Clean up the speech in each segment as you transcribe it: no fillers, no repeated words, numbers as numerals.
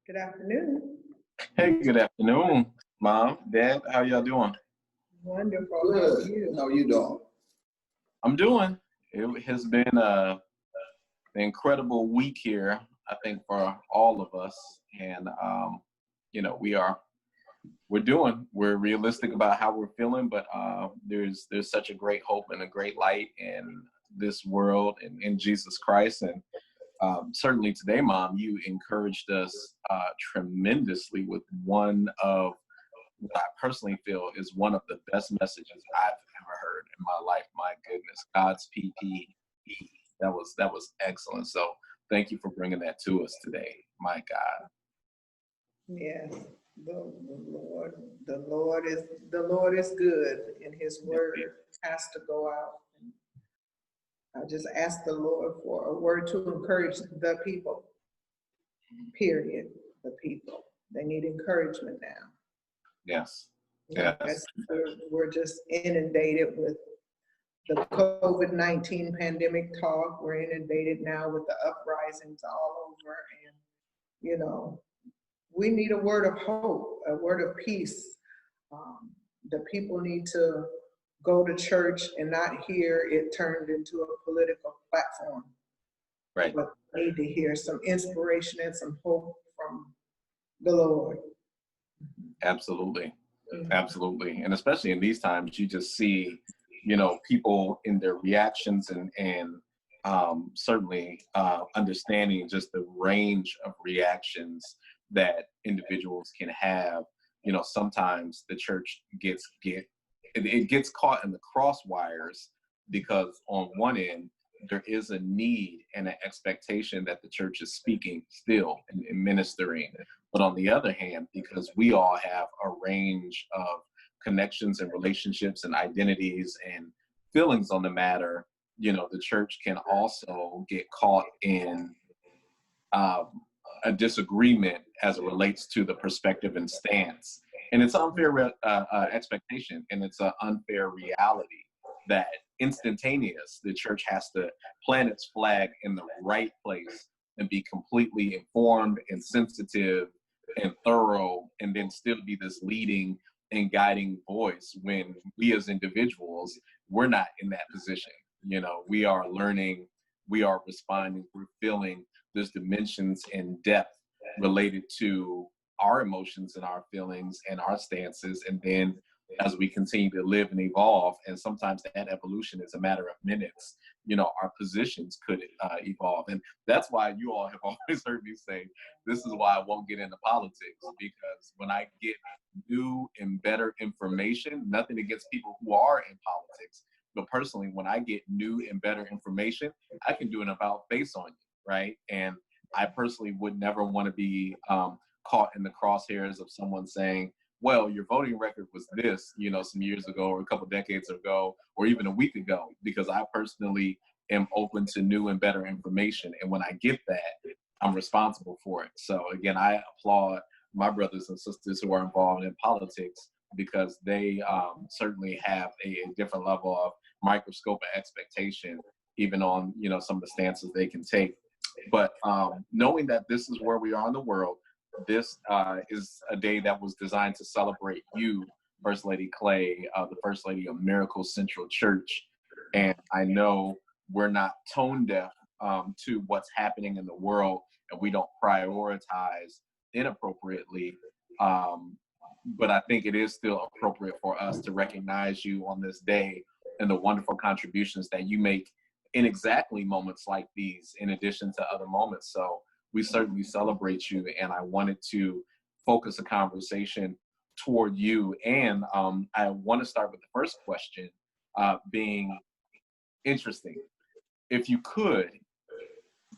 Good afternoon. Hey, good afternoon, Mom, Dad. How y'all doing? Wonderful. How are Good. you? How you doing? I'm doing. It has been an incredible week here, I think, for all of us. And we're realistic about how we're feeling, but there's such a great hope and a great light in this world and in Jesus Christ. And certainly today, Mom, you encouraged us tremendously with one of what I personally feel is one of the best messages I've ever heard in my life. My goodness, God's PPE. That was excellent. So thank you for bringing that to us today. My God. Yes. The Lord is good, and His word has to go out. I just ask the Lord for a word to encourage the people. Period. The people. They need encouragement now. Yes. Yes. We're just inundated with the COVID-19 pandemic talk. We're inundated now with the uprisings all over, and we need a word of hope, a word of peace. The people need to go to church and not hear it turned into a political platform. Right. But they need to hear some inspiration and some hope from the Lord. Absolutely. Mhm. Absolutely. And especially in these times, you just see, people in their reactions and certainly understanding just the range of reactions that individuals can have. Sometimes the church gets caught in the crosswires because on one end, there is a need and an expectation that the church is speaking still and ministering. But on the other hand, because we all have a range of connections and relationships and identities and feelings on the matter, the church can also get caught in a disagreement as it relates to the perspective and stance. And it's unfair expectation, and it's an unfair reality that instantaneous, the church has to plant its flag in the right place and be completely informed and sensitive and thorough, and then still be this leading and guiding voice when we as individuals, we're not in that position. We are learning, we are responding, we're feeling. There's dimensions and depth related to our emotions and our feelings and our stances. And then as we continue to live and evolve, and sometimes that evolution is a matter of minutes, our positions could evolve. And that's why you all have always heard me say, this is why I won't get into politics, because when I get new and better information, nothing against people who are in politics, but personally, when I get new and better information, I can do an about face on you, right? And I personally would never want to be caught in the crosshairs of someone saying, well, your voting record was this, some years ago or a couple decades ago, or even a week ago, because I personally am open to new and better information. And when I get that, I'm responsible for it. So again, I applaud my brothers and sisters who are involved in politics, because they certainly have a different level of microscope and expectation, even on, some of the stances they can take. But knowing that this is where we are in the world, this is a day that was designed to celebrate you, First Lady Clay, the First Lady of Miracle Central Church. And I know we're not tone deaf to what's happening in the world, and we don't prioritize inappropriately. But I think it is still appropriate for us to recognize you on this day and the wonderful contributions that you make in exactly moments like these, in addition to other moments. So we certainly celebrate you, and I wanted to focus a conversation toward you. And I want to start with the first question being interesting. If you could,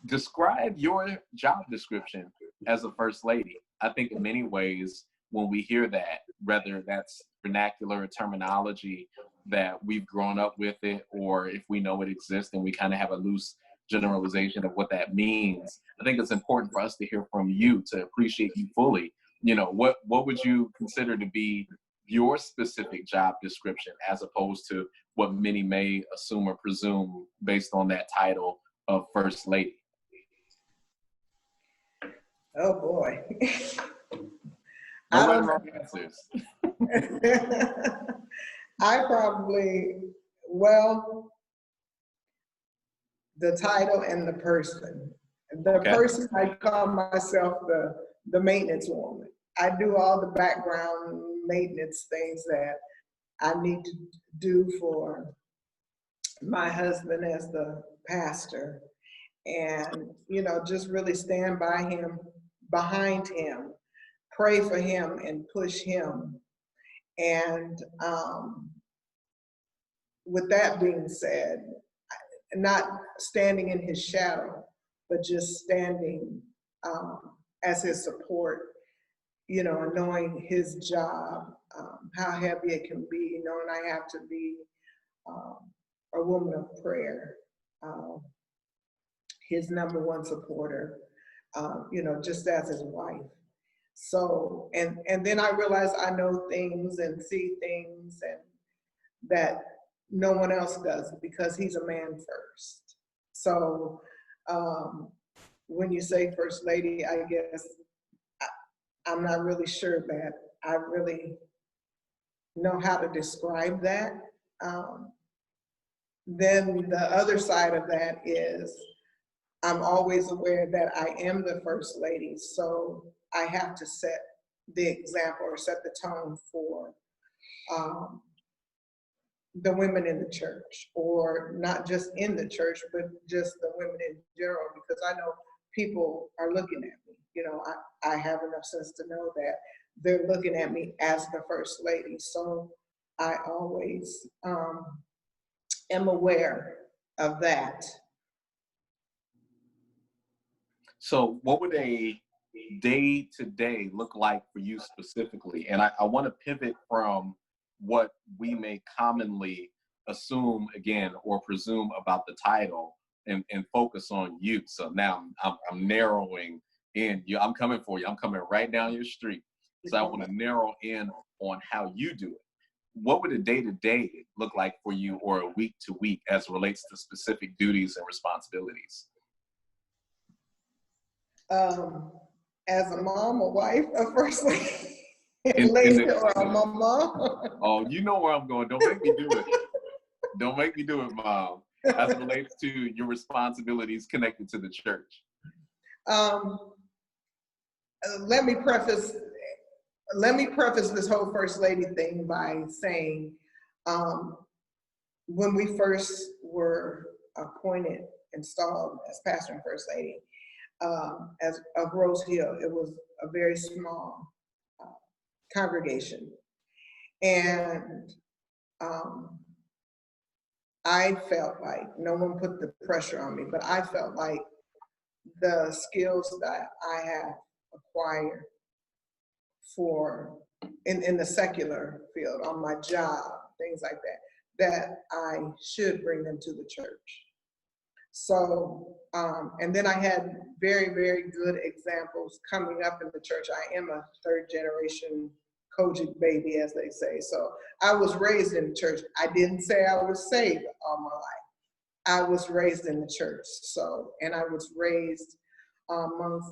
describe your job description as a First Lady. I think in many ways, when we hear that, whether that's vernacular or terminology that we've grown up with it, or if we know it exists and we kind of have a loose generalization of what that means, I think it's important for us to hear from you to appreciate you fully. What would you consider to be your specific job description, as opposed to what many may assume or presume based on that title of First Lady? Oh boy. No I right don't or wrong answers. I probably, well, the title and the person. The Okay. person, I call myself the maintenance woman. I do all the background maintenance things that I need to do for my husband as the pastor. And, just really stand by him, behind him, pray for him and push him. And with that being said, not standing in his shadow, but just standing as his support, and knowing his job, how heavy it can be, knowing I have to be um, a woman of prayer, his number one supporter, just as his wife. So, and then I realized I know things and see things and that no one else does because he's a man first. So when you say first lady, I guess I'm not really sure that I really know how to describe that. Um, then the other side of that is I'm always aware that I am the first lady, so I have to set the example or set the tone for um, the women in the church, or not just in the church, but just the women in general, because I know people are looking at me. I have enough sense to know that they're looking at me as the first lady. So I always am aware of that. So what would a day to day look like for you specifically? And I want to pivot from what we may commonly assume again or presume about the title and focus on you. So now I'm narrowing in. I'm coming for you. I'm coming right down your street. So I want to narrow in on how you do it. What would a day to day look like for you, or a week to week, as it relates to specific duties and responsibilities? As a mom, a wife, a first lady, or a mama. Oh, you know where I'm going. Don't make me do it. Don't make me do it, Mom. As it relates to your responsibilities connected to the church. Let me preface this whole first lady thing by saying, when we first were appointed, installed as pastor and first lady, as of Rose Hill, it was a very small congregation. And I felt like, no one put the pressure on me, but I felt like the skills that I have acquired in the secular field, on my job, things like that I should bring them to the church. So, and then I had very, very good examples coming up in the church. I am a third generation COGIC baby, as they say. So I was raised in the church. I didn't say I was saved all my life. I was raised in the church. So, and I was raised amongst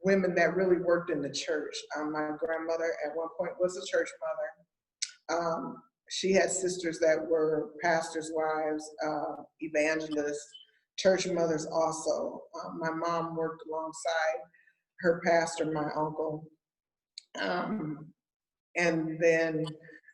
women that really worked in the church. My grandmother at one point was a church mother. She had sisters that were pastors' wives, evangelists, church mothers also. My mom worked alongside her pastor, my uncle. And then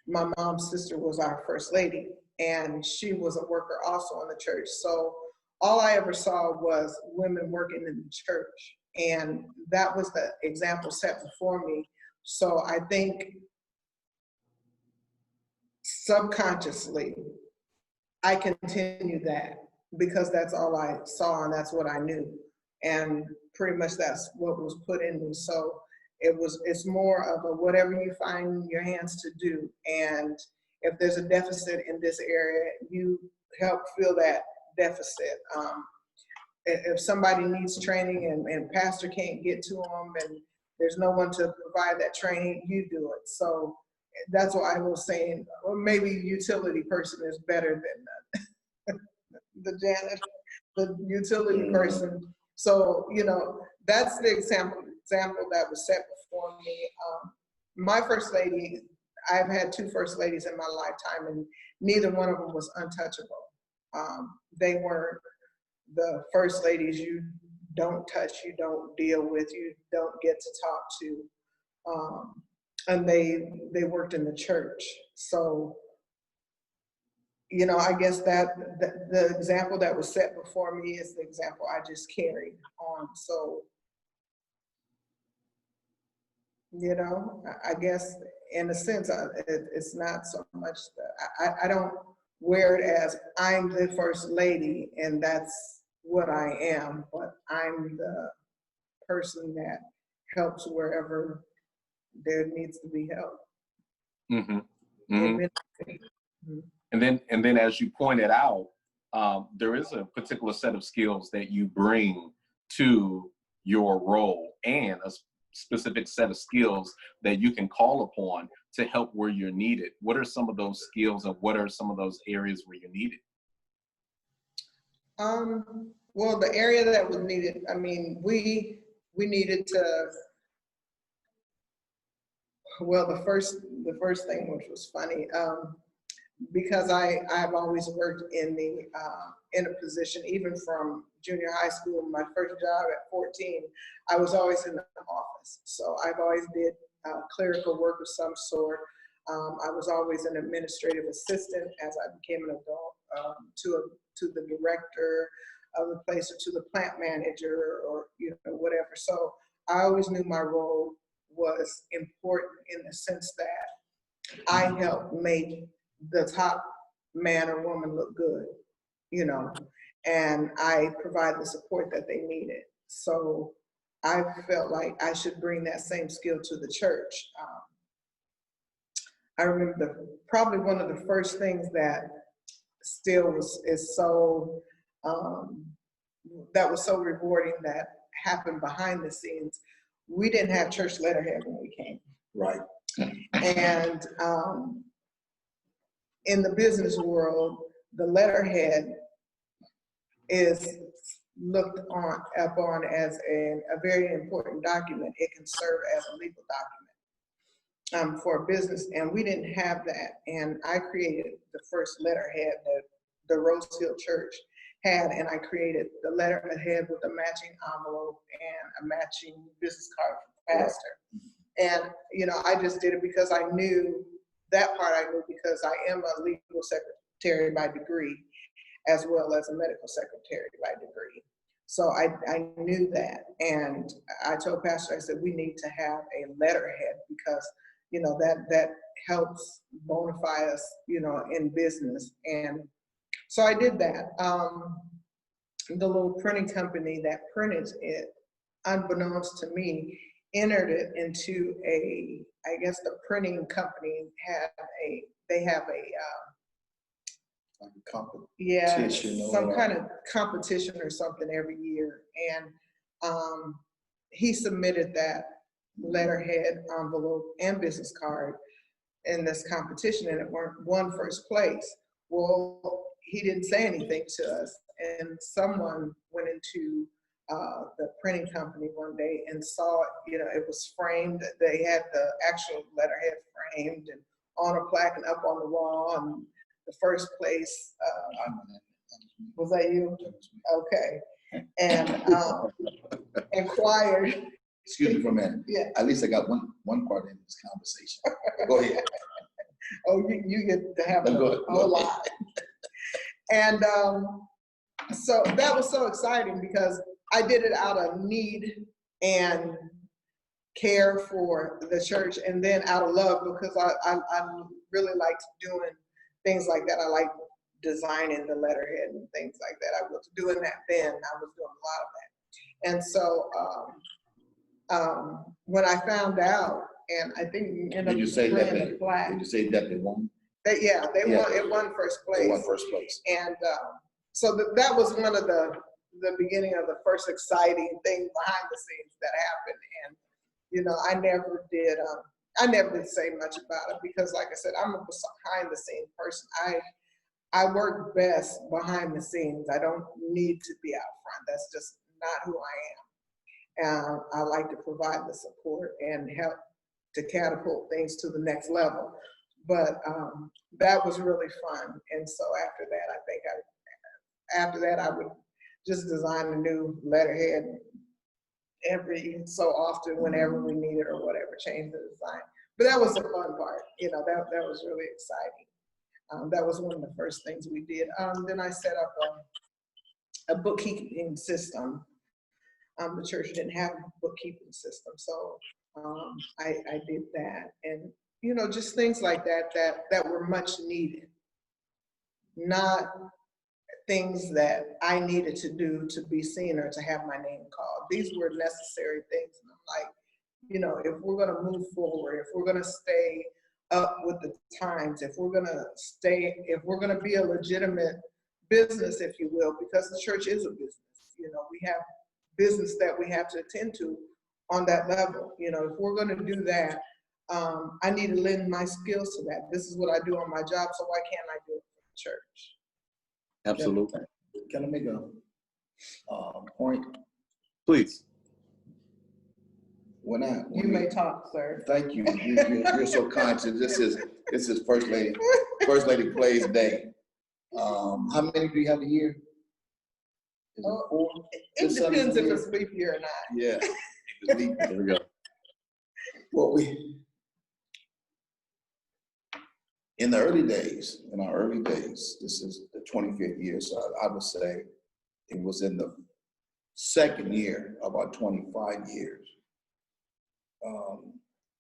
my mom's sister was our first lady, and she was a worker also in the church. So all I ever saw was women working in the church, and that was the example set before me. So I think subconsciously, I continue that because that's all I saw and that's what I knew. And pretty much that's what was put in me. So it's more of a whatever you find your hands to do. And if there's a deficit in this area, you help fill that deficit. If somebody needs training and pastor can't get to them and there's no one to provide that training, you do it. So that's why I was saying, or maybe utility person is better than the janitor, the utility person. So, that's the example example that was set before me, my first lady, I've had two first ladies in my lifetime, and neither one of them was untouchable. They weren't the first ladies you don't touch, you don't deal with, you don't get to talk to. And they worked in the church. So, you know, I guess that the example that was set before me is the example I just carried on. So, you know, I guess in a sense, it's not so much that I don't wear it as I'm the first lady and that's what I am, but I'm the person that helps wherever there needs to be help. Mm-hmm. Mm-hmm. And then as you pointed out, there is a particular set of skills that you bring to your role, and a specific set of skills that you can call upon to help where you're needed. What are some of those skills, and what are some of those areas where you're needed? Well, the area that was needed, I mean, we needed to, well, the first thing, which was funny, because I've always worked in a position, even from junior high school. My first job at 14, I was always in the office. So I've always did clerical work of some sort. I was always an administrative assistant as I became an adult, to the director of the place, or to the plant manager, or you know, whatever. So I always knew my role was important in the sense that I helped make the top man or woman look good, you know, and I provide the support that they needed. So I felt like I should bring that same skill to the church. I remember probably one of the first things that still is so, that was so rewarding that happened behind the scenes. We didn't have church letterhead when we came. Right. And in the business world, the letterhead is looked upon as a very important document. It can serve as a legal document for a business, and we didn't have that. And I created the first letterhead that the Rose Hill Church had, and I created the letterhead with a matching envelope and a matching business card for the pastor. And you know, I just did it because I knew that part. I knew because I am a legal secretary by degree, as well as a medical secretary by degree. So I knew that, and I told Pastor, I said, we need to have a letterhead because, you know, that helps bona fide us, you know, in business. And so I did that. The little printing company that printed it, unbeknownst to me, entered it into I guess the printing company they have a Like a competition. Yeah, some kind of competition or something every year. And he submitted that letterhead, envelope, and business card in this competition, and it won first place. Well, he didn't say anything to us, and someone went into the printing company one day and saw it. You know, it was framed. They had the actual letterhead framed and on a plaque and up on the wall. And the first place, was that you? Okay. And inquired. Excuse me for a minute. Yeah. At least I got one part in this conversation. Go ahead. Oh, you get to have a whole lot. And so that was so exciting because I did it out of need and care for the church, and then out of love because I really liked doing things like that. I like designing the letterhead and things like that. I was doing that then. I was doing a lot of that. And so when I found out, and I think you ended up Did you say that the plaque. Did you say that they won? Yeah, won. It won first place. They won first place. And so that was one of the beginning of the first exciting things behind the scenes that happened. And you know, I never did say much about it because, like I said, I'm a behind the scenes person. I work best behind the scenes. I don't need to be out front. That's just not who I I like to provide the support and help to catapult things to the next level. But that was really fun. And so after that, I think I would just design a new letterhead every so often, whenever we needed or whatever, change the design. But that was the fun part, you know, that was really exciting. That was one of the first things we did. Then I set up a bookkeeping system. The church didn't have a bookkeeping system, so I did that. And, you know, just things like that were much needed. Not things that I needed to do to be seen or to have my name called. These were necessary things. And I'm like, you know, if we're going to move forward, if we're going to stay up with the times, if we're going to be a legitimate business, if you will, because the church is a business, you know, we have business that we have to attend to on that level. You know, if we're going to do that, I need to lend my skills to that. This is what I do on my job, so why can't I do it for the church? Absolutely. Can I make a point? Please. You may talk, sir. Thank you. You're so conscious. This is First Lady Clay's day. How many do you have a year? Is it 4? It depends if it's leap year or not. Yeah. Here we go. Well, in our early days, this is the 25th year, so I would say it was in the second year of our 25 years.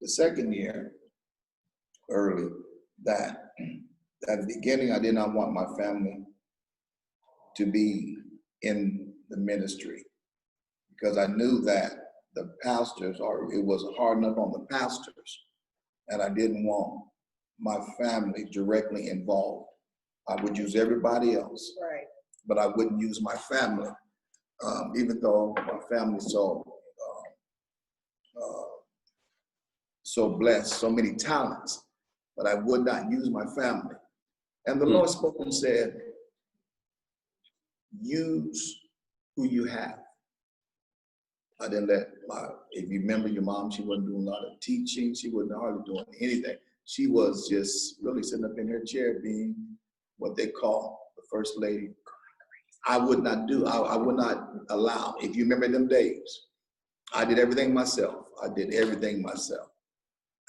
The second year, early, that at the beginning, I did not want my family to be in the ministry because I knew that the pastors, or it was hard enough on the pastors, and I didn't want my family directly involved. I would use everybody else, right, but I wouldn't use my family, even though my family's so blessed, so many talents, but I would not use my family. And the Lord spoke and said, use who you have. I didn't let if you remember your mom, she wasn't doing a lot of teaching. She wasn't hardly doing anything. She was just really sitting up in her chair being what they call the first lady. I would not allow, if you remember them days, I did everything myself.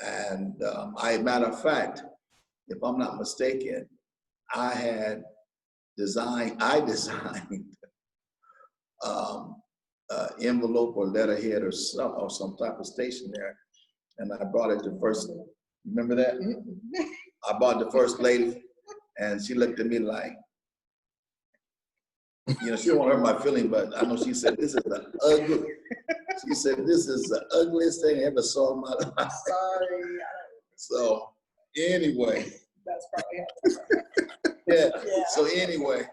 And matter of fact, if I'm not mistaken, I designed envelope or letterhead or some type of stationery, and I brought it to first. Remember that? I brought the first lady, and she looked at me like, you know, she don't want to hurt my feeling, but I know she said, "This is the ugly." She said, "This is the ugliest thing I ever saw in my life." Sorry. So anyway. That's probably yeah. So anyway.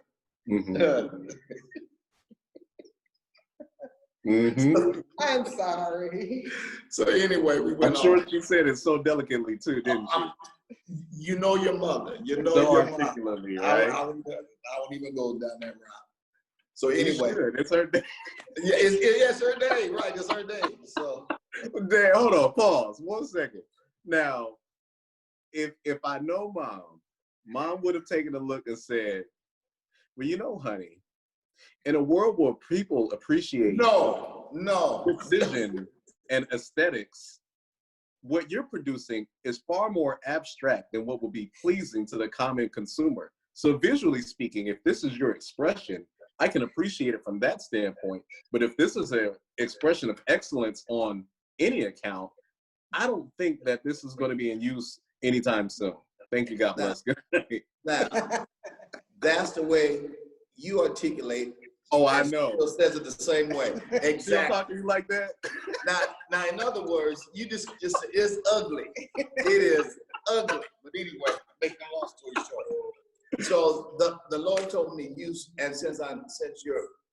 I'm sorry. So anyway, we went I'm sure on. she said it so delicately too, didn't she? You know your mother. You know so your articulately, mother. right? I won't even go down that route. So anyway, it's her day. Yeah, it's her day, right? It's her day. So, Damn, hold on, pause 1 second. Now, if I know mom would have taken a look and said, "Well, you know, honey, in a world where people appreciate no precision and aesthetics, what you're producing is far more abstract than what would be pleasing to the common consumer. So visually speaking, if this is your expression, I can appreciate it from that standpoint. But if this is an expression of excellence on any account, I don't think that this is going to be in use anytime soon. Thank you, God bless." Now, that's the way you articulate. Oh, I know. Still says it the same way. Exactly. Still talking to you like that? Now, in other words, you just it's ugly. It is ugly. But anyway, making a long story short. So the Lord told me use, and since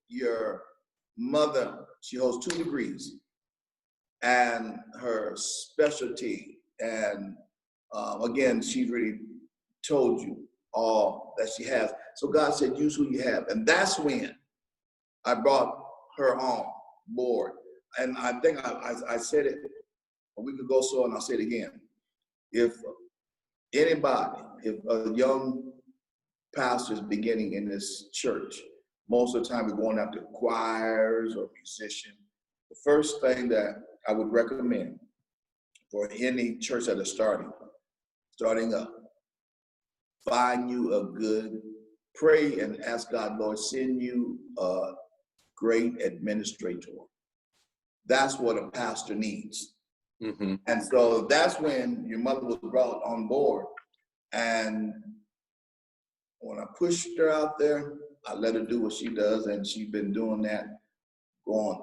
your mother, she holds 2 degrees, and her specialty, and again, she's really told you all that she has. So God said, use who you have. And that's when I brought her on board. and I think I said it a week ago, so, and I'll say it again. If anybody, if a young pastor is beginning in this church, most of the time we're going after choirs or musicians. The first thing that I would recommend for any church that is starting up, find you a good, pray and ask God, Lord, send you a great administrator. That's what a pastor needs. Mm-hmm. And so that's when your mother was brought on board. And when I pushed her out there, I let her do what she does, and she's been doing that.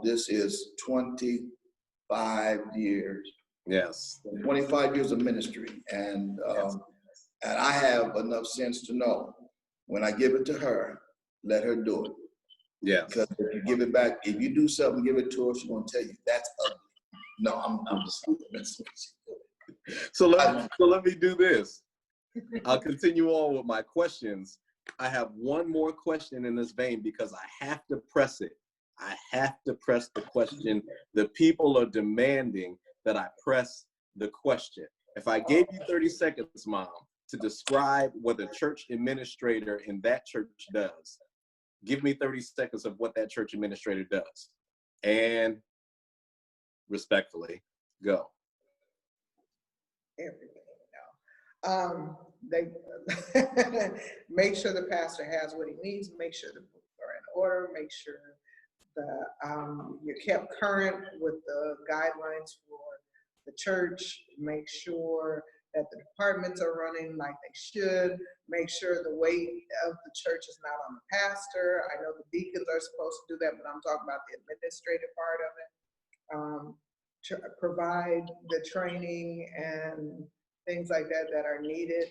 This is 25 years. Yes. 25 years of ministry. And and I have enough sense to know when I give it to her, let her do it. Yes. Because if you give it back, if you do something, give it to her, she's gonna tell you that's ugly. No, I'm just messing with you. So let me do this. I'll continue on with my questions. I have one more question in this vein because I have to press it. I have to press the question. The people are demanding that I press the question. If I gave you 30 seconds, Mom, to describe what a church administrator in that church does, give me 30 seconds of what that church administrator does. And respectfully, go. Everything. No. They make sure the pastor has what he needs, make sure the books are in order, make sure you're kept current with the guidelines for the church, make sure that the departments are running like they should, make sure the weight of the church is not on the pastor. I know the deacons are supposed to do that, but I'm talking about the administrative part of it. Provide the training and things like that that are needed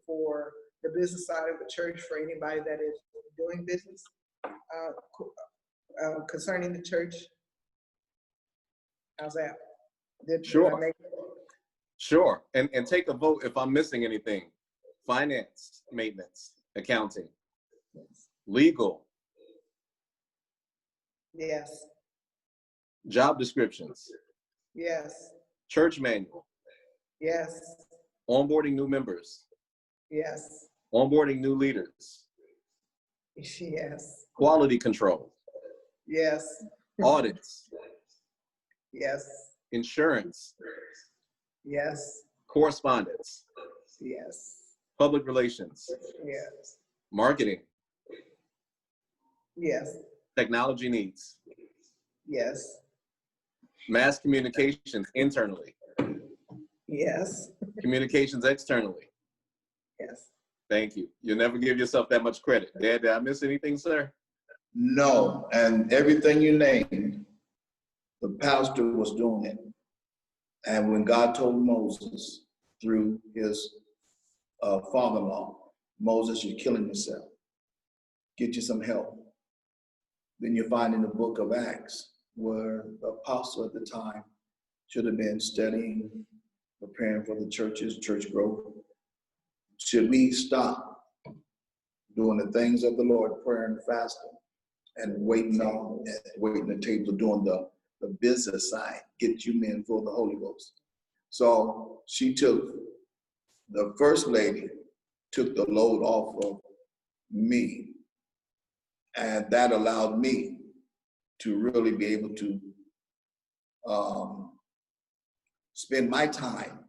for the business side of the church, for anybody that is doing business concerning the church. How's that? Sure. Did I make it? Sure. And take a vote if I'm missing anything. Finance, maintenance, accounting, legal. Yes. Job descriptions. Yes. Church manual. Yes. Onboarding new members. Yes. Onboarding new leaders. Yes. Quality control. Yes. Audits. Yes. Insurance. Yes. Correspondence. Yes. Public relations. Yes. Marketing. Yes. Technology needs. Yes. Mass communications internally. Yes. Communications externally. Yes. Thank you. You'll never give yourself that much credit. Did I miss anything, sir? No, and everything you named, the pastor was doing it. And when God told Moses through his father-in-law, Moses, you're killing yourself. Get you some help. Then you find in the book of Acts where the apostle at the time should have been studying, preparing for the churches, church growth. Should we stop doing the things of the Lord, prayer and fasting, and waiting the table, doing the business side, get you men for the Holy Ghost? So the first lady took the load off of me, and that allowed me to really be able to spend my time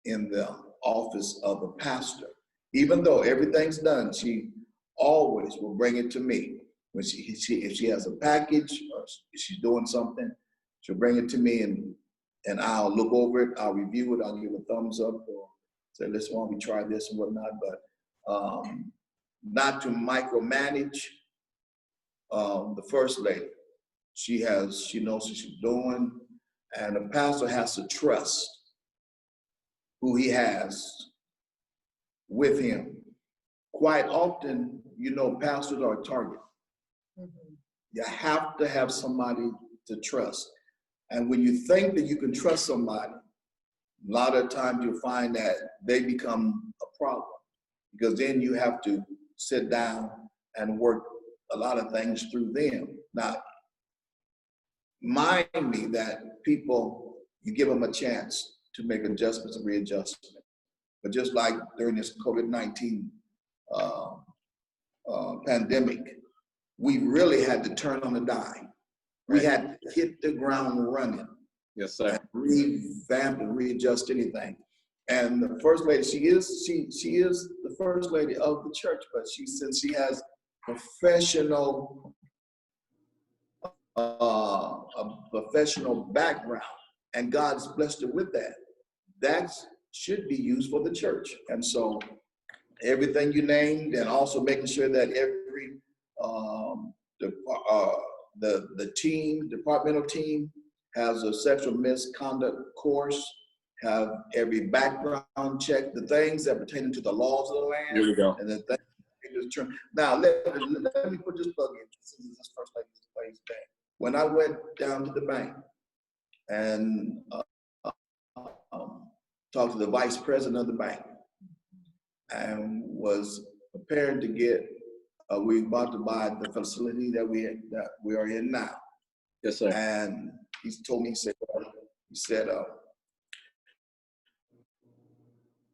in the office of a pastor. Even though everything's done, she always will bring it to me. When if she has a package or if she's doing something, she'll bring it to me and I'll look over it, I'll review it, I'll give a thumbs up or say, listen, why don't we try this and whatnot, but not to micromanage the first lady. She knows what she's doing, and the pastor has to trust who he has with him. Quite often, pastors are a target. Mm-hmm. You have to have somebody to trust. And when you think that you can trust somebody, a lot of times you'll find that they become a problem, because then you have to sit down and work a lot of things through them. Now, mind me that people, you give them a chance to make adjustments and readjustments. But just like during this COVID-19 pandemic, we really had to turn on a dime. We had to hit the ground running. Yes, sir. And revamp and readjust anything. And the first lady, she is the first lady of the church, but since she has professional a professional background, and God's blessed her with that. That should be used for the church. And so everything you named, and also making sure that every the team, departmental team, has a sexual misconduct course, have every background check, the things that pertain to the laws of the land. Here we go. And the things. Now let me put this plug in. Since this first lady's bank. When I went down to the bank and talked to the vice president of the bank, and was prepared to get, we about to buy the facility that we are in now. Yes, sir. And he told me, he said,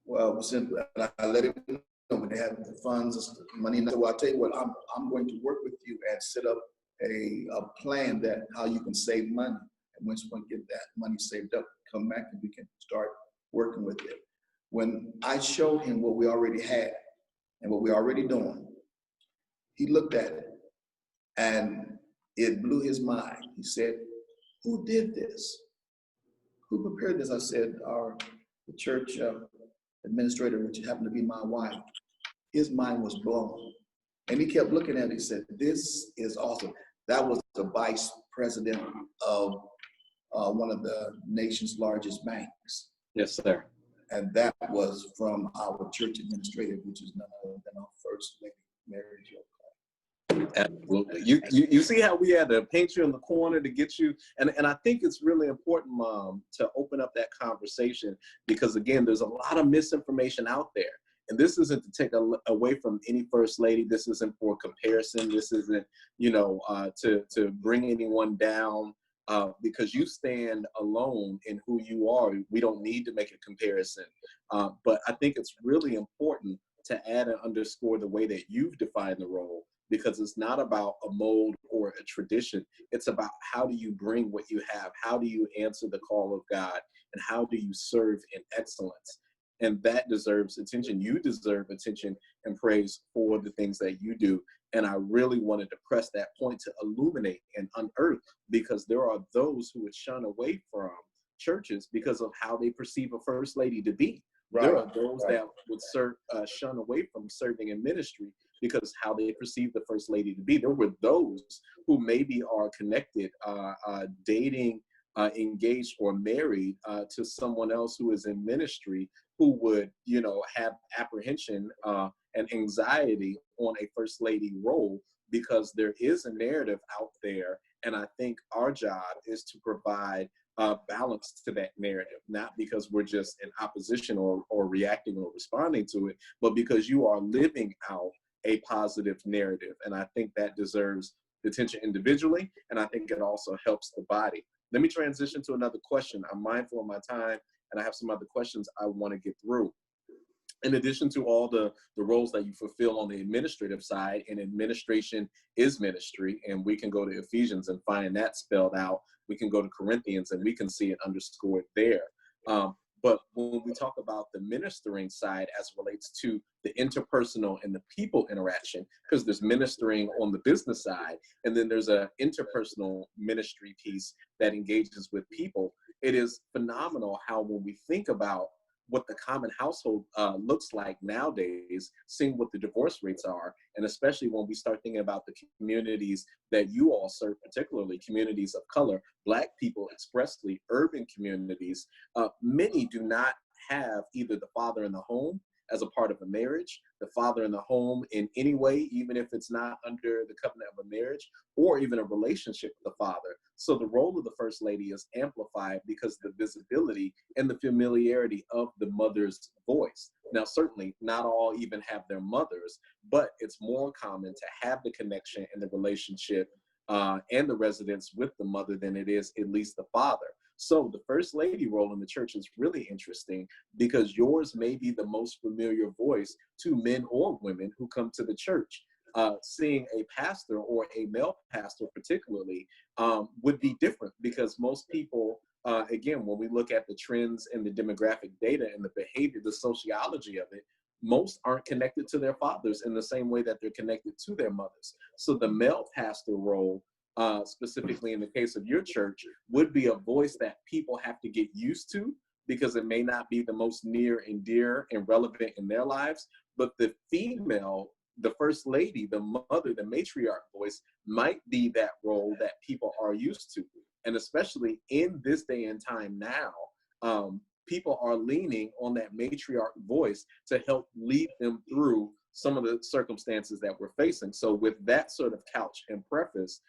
well, since I let him know when they have the funds, money. So I'll tell you what, I'm going to work with you and set up a plan that how you can save money. And once you get that money saved up, come back and we can start working with it. When I showed him what we already had and what we're already doing, he looked at it and it blew his mind. He said, who did this? Who prepared this? I said, the church administrator, which happened to be my wife. His mind was blown. And he kept looking at it. He said, this is awesome. That was the vice president of one of the nation's largest banks. Yes, sir. And that was from our church administrator, which is none other than our first lady, Mary Jo. Absolutely. You see how we had to paint you in the corner to get you, and I think it's really important, Mom, to open up that conversation, because again, there's a lot of misinformation out there. And this isn't to take away from any first lady. This isn't for comparison. This isn't, to bring anyone down, because you stand alone in who you are. We don't need to make a comparison. But I think it's really important to add and underscore the way that you've defined the role, because it's not about a mold or a tradition. It's about how do you bring what you have? How do you answer the call of God? And how do you serve in excellence? And that deserves attention. You deserve attention and praise for the things that you do. And I really wanted to press that point to illuminate and unearth, because there are those who would shun away from churches because of how they perceive a first lady to be. Right. There are those that would shun away from serving in ministry because how they perceive the first lady to be. There were those who maybe are connected, dating, engaged or married to someone else who is in ministry, who would, have apprehension and anxiety on a first lady role, because there is a narrative out there. And I think our job is to provide balance to that narrative, not because we're just in opposition or reacting or responding to it, but because you are living out a positive narrative. And I think that deserves attention individually, and I think it also helps the body. Let me transition to another question. I'm mindful of my time, and I have some other questions I want to get through. In addition to all the roles that you fulfill on the administrative side, and administration is ministry, and we can go to Ephesians and find that spelled out. We can go to Corinthians and we can see it underscored there. But when we talk about the ministering side as it relates to the interpersonal and the people interaction, because there's ministering on the business side, and then there's an interpersonal ministry piece that engages with people, it is phenomenal how when we think about what the common household looks like nowadays, seeing what the divorce rates are, and especially when we start thinking about the communities that you all serve, particularly communities of color, Black people expressly, urban communities, many do not have either the father in the home as a part of a marriage, the father in the home in any way, even if it's not under the covenant of a marriage, or even a relationship with the father. So the role of the first lady is amplified because of the visibility and the familiarity of the mother's voice. Now, certainly not all even have their mothers, but it's more common to have the connection and the relationship and the residence with the mother than it is at least the father. So the first lady role in the church is really interesting because yours may be the most familiar voice to men or women who come to the church. Seeing a pastor or a male pastor particularly would be different because most people, again, when we look at the trends and the demographic data and the behavior, the sociology of it, most aren't connected to their fathers in the same way that they're connected to their mothers. So the male pastor role, specifically in the case of your church, would be a voice that people have to get used to because it may not be the most near and dear and relevant in their lives. But the female, the first lady, the mother, the matriarch voice might be that role that people are used to. And especially in this day and time now, people are leaning on that matriarch voice to help lead them through some of the circumstances that we're facing. So with that sort of couch and preface,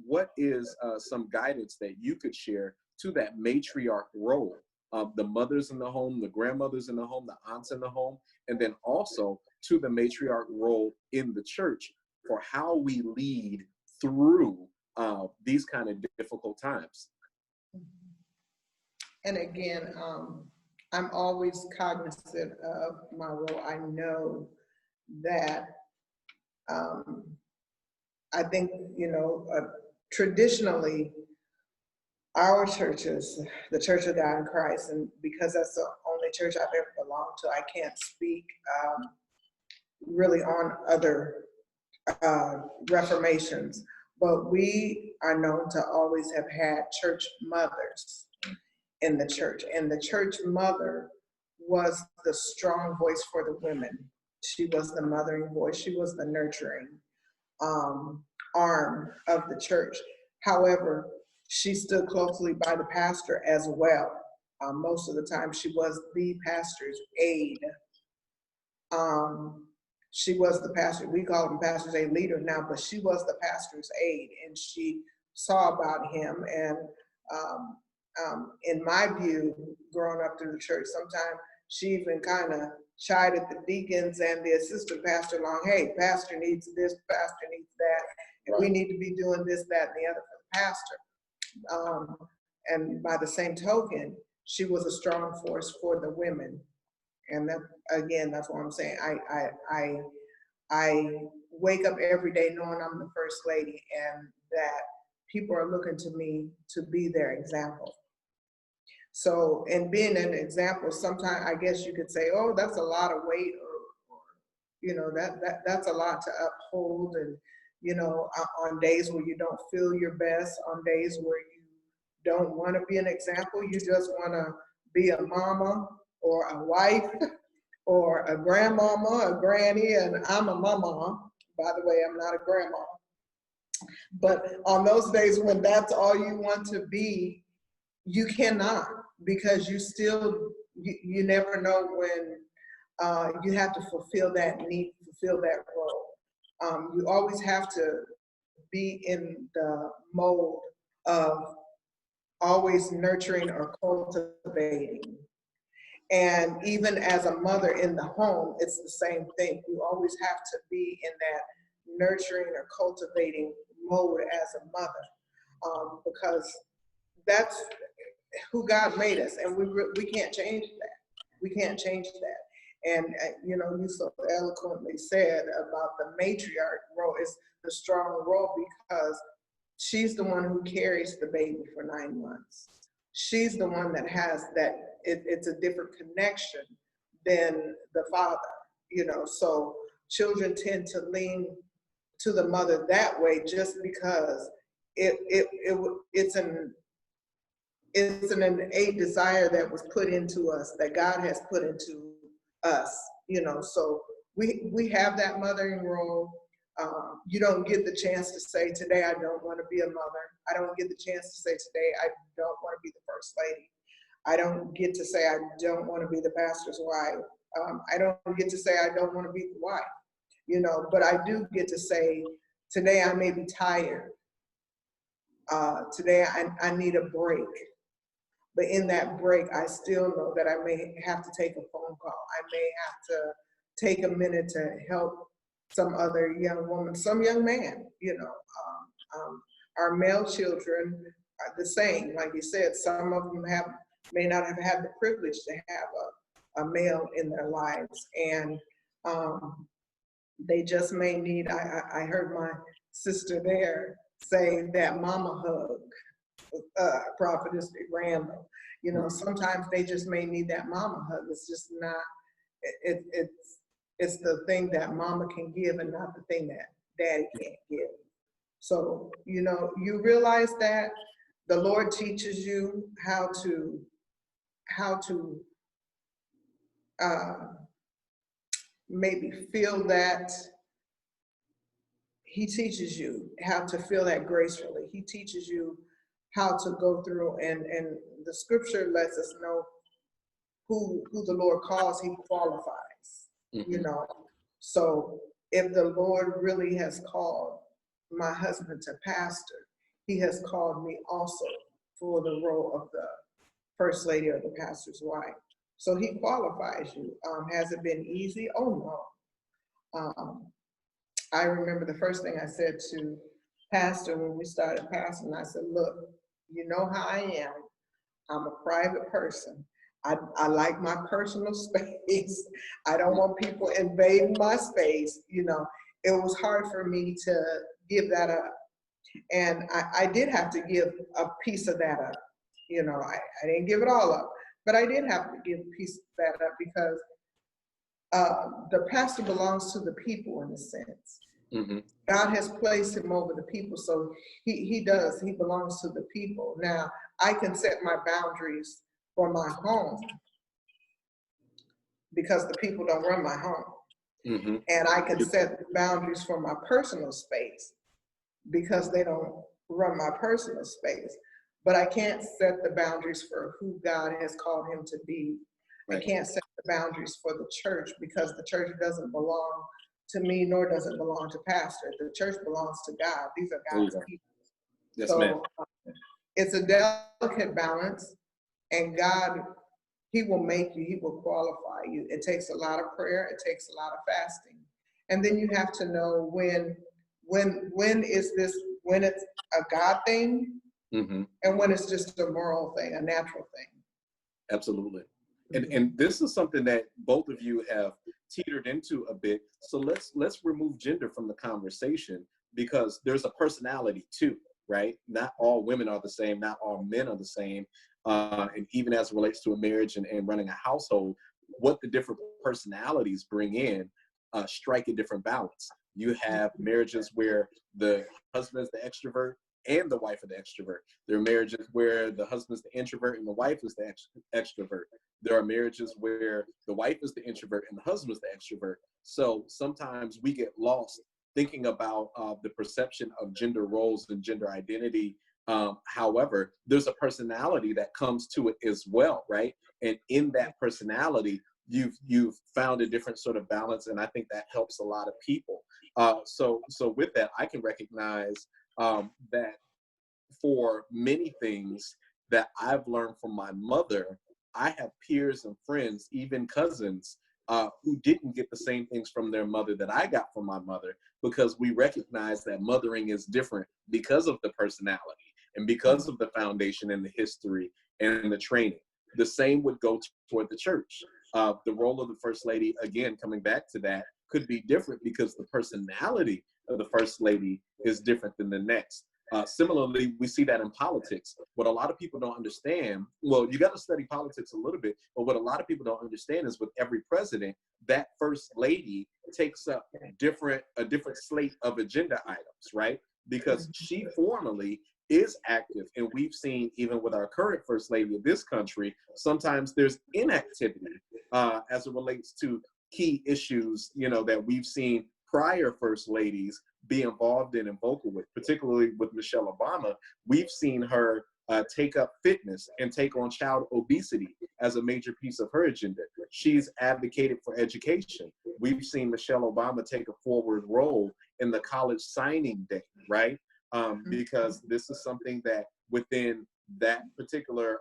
what is some guidance that you could share to that matriarch role? The mothers in the home, the grandmothers in the home, the aunts in the home, and then also to the matriarch role in the church for how we lead through these kind of difficult times. And again, I'm always cognizant of my role. I know that I think, traditionally, our churches, the Church of God in Christ, and because that's the only church I've ever belonged to, I can't speak really on other reformations, but we are known to always have had church mothers in the church, and the church mother was the strong voice for the women. She was the mothering voice. She was the nurturing arm of the church. However, she stood closely by the pastor as well. Most of the time, she was the pastor's aide. She was the pastor, we call him pastor's aide leader now, but she was the pastor's aide, and she saw about him. And in my view, growing up through the church, sometimes she even kind of chided the deacons and the assistant pastor along, hey, pastor needs this, pastor needs that, and we need to be doing this, that, and the other for the pastor. And by the same token, she was a strong force for the women. And that, again, that's what I'm saying. I wake up every day knowing I'm the first lady and that people are looking to me to be their example. So in being an example, sometimes I guess you could say, oh, that's a lot of weight, or that's a lot to uphold. And, on days where you don't feel your best, on days where you don't want to be an example, you just want to be a mama or a wife or a grandmama, a granny, and I'm a mama. By the way, I'm not a grandma. But on those days when that's all you want to be, you cannot, because you never know when you have to fulfill that need, fulfill that role. You always have to be in the mode of always nurturing or cultivating. And even as a mother in the home, it's the same thing. You always have to be in that nurturing or cultivating mode as a mother, because that's who God made us, and we can't change that. We can't change that. And you so eloquently said about the matriarch role is the strong role, because she's the one who carries the baby for 9 months. She's the one that has that. It's a different connection than the father. So children tend to lean to the mother that way, just because it's an innate desire that was put into us, that God has put into us. So we have that mothering role. You don't get the chance to say, today I don't want to be a mother. I don't get the chance to say, today I don't want to be the first lady. I don't get to say I don't want to be the pastor's wife. I don't get to say I don't want to be the wife, but I do get to say, today I may be tired. Today I need a break. But in that break, I still know that I may have to take a phone call. I may have to take a minute to help some other young woman, some young man, Our male children are the same. Like you said, some of them may not have had the privilege to have a male in their lives, and they just may need. I heard my sister there say that mama hug, Prophetess Randall. You know, sometimes they just may need that mama hug. It's just not. It's the thing that mama can give, and not the thing that daddy can't give. So, you know, you realize that the Lord teaches you how to maybe feel that. He teaches you how to feel that gracefully. He teaches you how to go through, and the scripture lets us know who the Lord calls, he qualifies, you know. So if the Lord really has called my husband to pastor, he has called me also for the role of the first lady or the pastor's wife. So he qualifies you. Has it been easy? Oh no. I remember the first thing I said to pastor when we started pastoring, I said, look, you know how I am. I'm a private person. I like my personal space. I don't want people invading my space. You know, it was hard for me to give that up. And I did have to give a piece of that up. You know, I didn't give it all up, but I did have to give a piece of that up because the pastor belongs to the people in a sense. God has placed him over the people, so he belongs to the people. Now, I can set my boundaries for my home because the people don't run my home. And I can set boundaries for my personal space because they don't run my personal space. But I can't set the boundaries for who God has called him to be. I can't set the boundaries for the church because the church doesn't belong to me, nor does it belong to pastor. The church belongs to God. These are God's people. Yes, so ma'am. It's a delicate balance, and God, he will make you, he will qualify you. It takes a lot of prayer, it takes a lot of fasting. And then you have to know when it's a God thing, and when it's just a moral thing, a natural thing. Absolutely. And this is something that both of you have teetered into a bit. So let's remove gender from the conversation, because there's a personality too, right? Not all women are the same, not all men are the same. And even as it relates to a marriage and running a household, what the different personalities bring in strike a different balance. You have marriages where the husband is the extrovert and the wife is the extrovert. There are marriages where the husband is the introvert and the wife is the extrovert. There are marriages where the wife is the introvert and the husband is the extrovert. So sometimes we get lost thinking about the perception of gender roles and gender identity. However, there's a personality that comes to it as well, right? And in that personality, you've found a different sort of balance, and I think that helps a lot of people. So with that, I can recognize that for many things that I've learned from my mother, I have peers and friends, even cousins, who didn't get the same things from their mother that I got from my mother, because we recognize that mothering is different because of the personality and because of the foundation and the history and the training. The same would go toward the church. The role of the first lady, again, coming back to that, could be different because the personality of the first lady is different than the next. Similarly, we see that in politics. What a lot of people don't understand, well, you got to study politics a little bit, but what a lot of people don't understand is with every president, that first lady takes up a different slate of agenda items, right? Because she formally is active. And we've seen, even with our current first lady of this country, sometimes there's inactivity as it relates to key issues, that we've seen prior first ladies be involved in and vocal with, particularly with Michelle Obama. We've seen her take up fitness and take on child obesity as a major piece of her agenda. She's advocated for education. We've seen Michelle Obama take a forward role in the college signing day, right? Because this is something that within that particular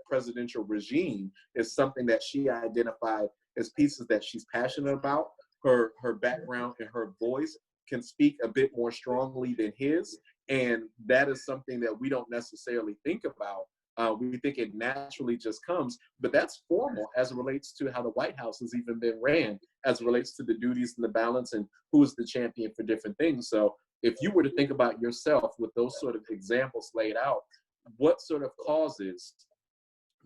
presidential regime is something that she identified as pieces that she's passionate about. Her background and her voice can speak a bit more strongly than his. And that is something that we don't necessarily think about. We think it naturally just comes, but that's formal as it relates to how the White House has even been ran, as it relates to the duties and the balance and who is the champion for different things. So if you were to think about yourself with those sort of examples laid out, what sort of causes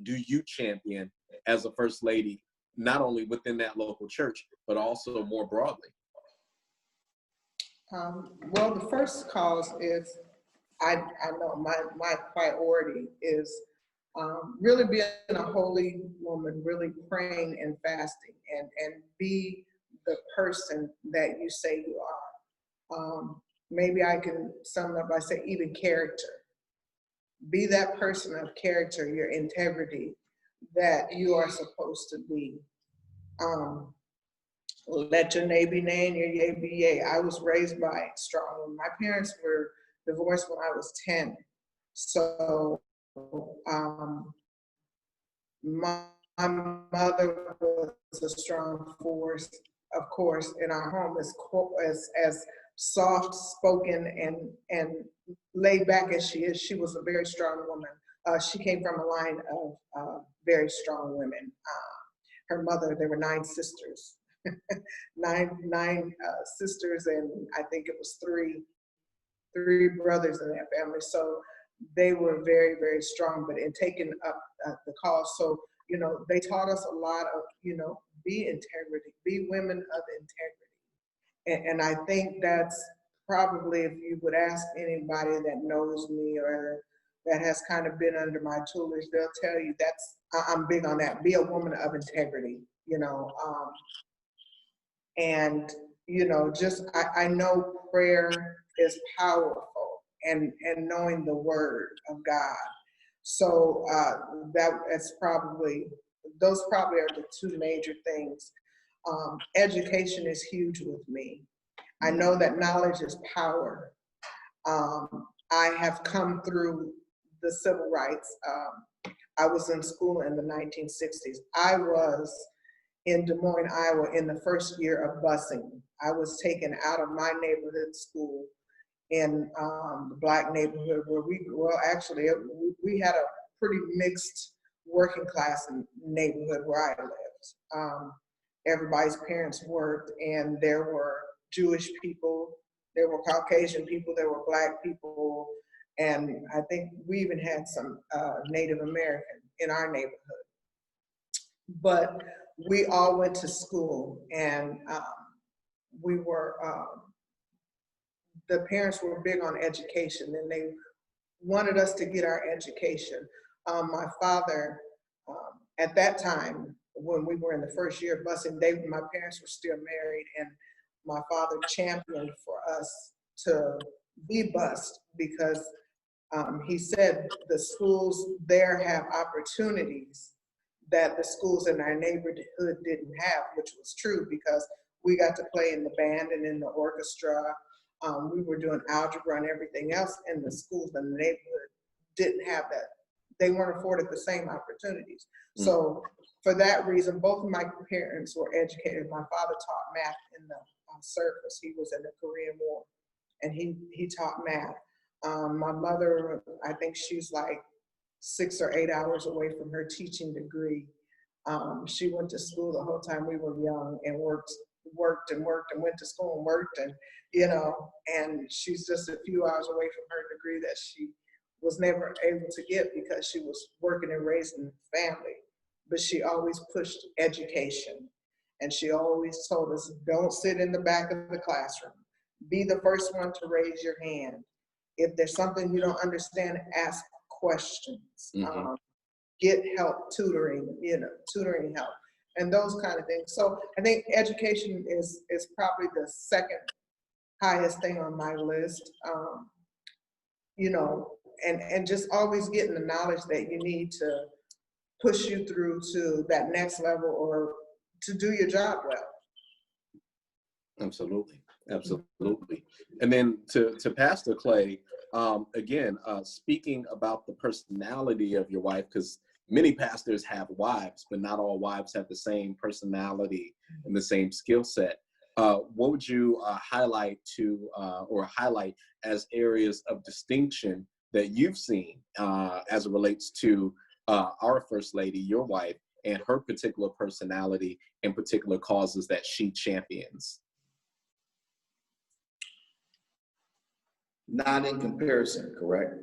do you champion as a first lady, not only within that local church, but also more broadly? Well, the first cause is, I know my priority is really being a holy woman, really praying and fasting, and be the person that you say you are. Maybe I can sum it up by saying even character. Be that person of character, your integrity that you are supposed to be. Let your nay be nay and your yea be yea. I was raised by strong women. My parents were divorced when I was 10. So my mother was a strong force, of course, in our home, as soft spoken and laid back as she is. She was a very strong woman. She came from a line of very strong women. Her mother, there were 9 sisters. nine sisters, and I think it was three brothers in that family. So they were very, very strong, but in taking up the cause. So, they taught us a lot of, be integrity, be women of integrity. And I think that's probably, if you would ask anybody that knows me or that has kind of been under my tutelage, they'll tell you I'm big on that. Be a woman of integrity, and, I know prayer is powerful and knowing the word of God. So those probably are the 2 major things. Education is huge with me. I know that knowledge is power. I have come through the civil rights. I was in school in the 1960s. I was in Des Moines, Iowa, in the first year of busing. I was taken out of my neighborhood school in the Black neighborhood where we had a pretty mixed working class neighborhood where I lived. Everybody's parents worked, and there were Jewish people, there were Caucasian people, there were Black people, and I think we even had some Native American in our neighborhood. But we all went to school, and the parents were big on education, and they wanted us to get our education. My father, at that time, when we were in the first year of busing, my parents were still married, and my father championed for us to be bused because he said the schools there have opportunities that the schools in our neighborhood didn't have, which was true because we got to play in the band and in the orchestra. We were doing algebra and everything else, and the schools in the neighborhood didn't have that. They weren't afforded the same opportunities. So for that reason, both of my parents were educated. My father taught math in the service. He was in the Korean War, and he taught math. My mother, I think she's like 6 or 8 hours away from her teaching degree. She went to school the whole time we were young and worked and went to school and worked, and and she's just a few hours away from her degree that she was never able to get because she was working and raising a family. But she always pushed education, and she always told us, don't sit in the back of the classroom. Be the first one to raise your hand. If there's something you don't understand, ask questions. Get help, tutoring help, and those kind of things. So I think education is probably the second highest thing on my list. And just always getting the knowledge that you need to push you through to that next level or to do your job well. Absolutely. And then to Pastor Clay, again, speaking about the personality of your wife, because many pastors have wives, but not all wives have the same personality and the same skill set. what would you highlight as areas of distinction that you've seen as it relates to our First Lady, your wife, and her particular personality and particular causes that she champions? Not in comparison, correct?